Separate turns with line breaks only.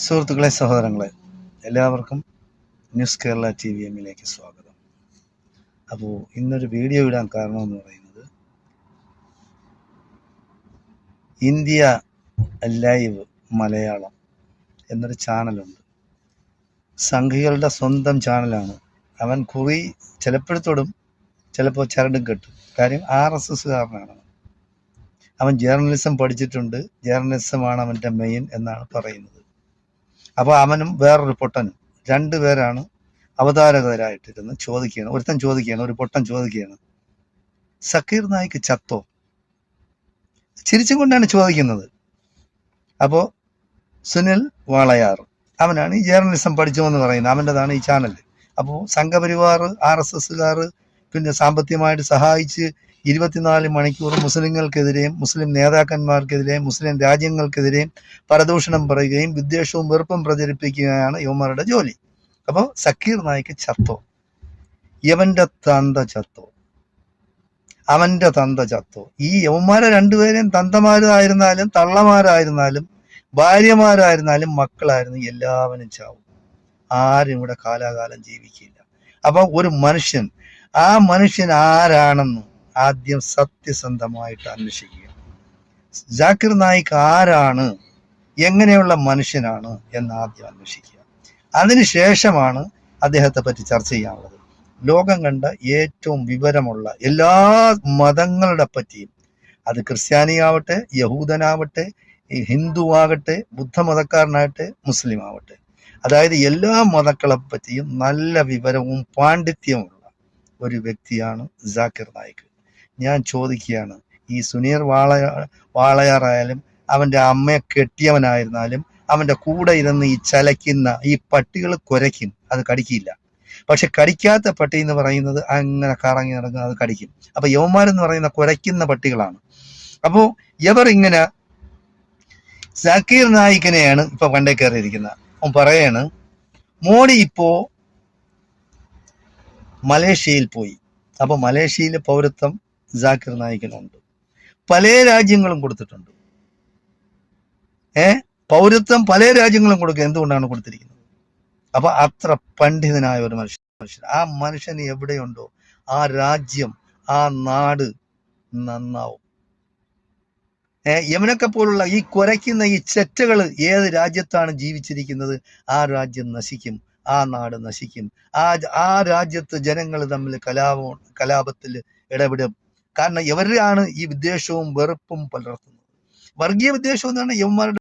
സുഹൃത്തുക്കളെ, സഹോദരങ്ങളെ, എല്ലാവർക്കും ന്യൂസ് കേരള TVM-ലേക്ക് സ്വാഗതം. അപ്പോൾ ഇന്നൊരു വീഡിയോ ഇടാൻ കാരണമെന്ന് പറയുന്നത്, ഇന്ത്യ ലൈവ് മലയാളം എന്നൊരു ചാനലുണ്ട്. സംഘികളുടെ സ്വന്തം ചാനലാണ്. അവൻ കുറി ചിലപ്പോഴത്തോടും ചിലപ്പോൾ ചരടും കെട്ടും. കാര്യം RSSകാരനാണ്. അവൻ ജേർണലിസം പഠിച്ചിട്ടുണ്ട്. ജേർണലിസമാണ് അവൻ്റെ മെയിൻ എന്നാണ് പറയുന്നത്. അപ്പോൾ അവനും വേറൊരു പൊട്ടനും രണ്ടുപേരാണ് അവതാരകരായിട്ടിരുന്ന് ചോദിക്കുകയാണ്. ഒരുത്തൻ ചോദിക്കുകയാണ്, ഒരു പൊട്ടൻ ചോദിക്കുകയാണ്, സക്കീർ നായിക്ക് ചത്തോ? ചിരിച്ചും കൊണ്ടാണ് ചോദിക്കുന്നത്. അപ്പോൾ സുനിൽ വാളയാർ, അവനാണ് ഈ ജേർണലിസം പഠിച്ചോന്ന് പറയുന്നത്, അവൻ്റെതാണ് ഈ ചാനൽ. അപ്പോൾ സംഘപരിവാർ, RSSകാർ പിന്നെ സാമ്പത്തികമായിട്ട് സഹായിച്ച് 24 മണിക്കൂർ മുസ്ലിങ്ങൾക്കെതിരെയും മുസ്ലിം നേതാക്കന്മാർക്കെതിരെയും മുസ്ലിം രാജ്യങ്ങൾക്കെതിരെയും പരദൂഷണം പറയുകയും വിദ്വേഷവും വെറുപ്പും പ്രചരിപ്പിക്കുകയാണ് യുവമാരുടെ ജോലി. അപ്പോൾ സക്കീർ നായിക്ക് ചത്തോ? യവന്റെ തന്ത ചത്തോ? അവന്റെ തന്ത ചത്തോ? ഈ യവന്മാരെ രണ്ടുപേരെയും തന്തമാരായിരുന്നാലും തള്ളമാരായിരുന്നാലും ഭാര്യമാരായിരുന്നാലും മക്കളായിരുന്നു എല്ലാവരും ചാവും. ആരും ഇവിടെ കാലാകാലം ജീവിക്കില്ല. അപ്പൊ ഒരു മനുഷ്യൻ, ആ മനുഷ്യൻ ആരാണെന്ന് ആദ്യം സത്യസന്ധമായിട്ട് അന്വേഷിക്കുക. ജാക്കിർ നായിക്ക് ആരാണ്, എങ്ങനെയുള്ള മനുഷ്യനാണ് എന്ന് ആദ്യം അന്വേഷിക്കുക. അതിനുശേഷമാണ് അദ്ദേഹത്തെ പറ്റി ചർച്ച ചെയ്യാനുള്ളത്. ലോകം കണ്ട ഏറ്റവും വിവരമുള്ള എല്ലാ മതങ്ങളുടെ പറ്റിയും, അത് ക്രിസ്ത്യാനിയാവട്ടെ, യഹൂദനാവട്ടെ, ഹിന്ദു ആകട്ടെ, ബുദ്ധമതക്കാരനാകട്ടെ, മുസ്ലിം ആവട്ടെ, അതായത് എല്ലാ മതങ്ങളെ പറ്റിയും നല്ല വിവരവും പാണ്ഡിത്യമുള്ള ഒരു വ്യക്തിയാണ് ജാക്കിർ നായിക്ക്. ഞാൻ ചോദിക്കുകയാണ്, ഈ സുനീർ വാളയാറായാലും അവൻ്റെ അമ്മയെ കെട്ടിയവനായിരുന്നാലും അവൻ്റെ കൂടെ ഇരുന്ന് ഈ ചലയ്ക്കുന്ന ഈ പട്ടികൾ കുരയ്ക്കും, അത് കടിക്കില്ല. പക്ഷെ കടിക്കാത്ത പട്ടി എന്ന് പറയുന്നത് അങ്ങനെ കറങ്ങി നടക്കുന്നത്, അത് കടിക്കും. അപ്പൊ യവന്മാരെന്ന് പറയുന്ന കുരയ്ക്കുന്ന പട്ടികളാണ്. അപ്പോൾ ഇവർ ഇങ്ങനെ സക്കീർ നായിക്കിനെയാണ് ഇപ്പൊ പണ്ടേ കയറിയിരിക്കുന്നത്. അവൻ പറയാണ്, മോഡി ഇപ്പോ മലേഷ്യയിൽ പോയി. അപ്പൊ മലേഷ്യയിലെ പൗരത്വം ജാക്കിർ നായിക്കിനുണ്ട്. പല രാജ്യങ്ങളും കൊടുത്തിട്ടുണ്ട്. പൗരത്വം പല രാജ്യങ്ങളും കൊടുക്കുക. എന്തുകൊണ്ടാണ് കൊടുത്തിരിക്കുന്നത്? അപ്പൊ അത്ര പണ്ഡിതനായ ഒരു മനുഷ്യൻ, ആ മനുഷ്യൻ എവിടെയുണ്ടോ ആ രാജ്യം, ആ നാട് നന്നാവും. യമനൊക്കെ പോലുള്ള ഈ കുരയ്ക്കുന്ന ഈ ചെറ്റകൾ ഏത് രാജ്യത്താണ് ജീവിച്ചിരിക്കുന്നത്, ആ രാജ്യം നശിക്കും, ആ നാട് നശിക്കും. ആ രാജ്യത്ത് ജനങ്ങൾ തമ്മിൽ കലാപത്തിൽ ഇടപെടും. കാരണം ഇവരാണ് ഈ വിദ്വേഷവും വെറുപ്പും പുലർത്തുന്നത്. വർഗീയ വിദ്വേഷം എന്നാണ് യവന്മാരുടെ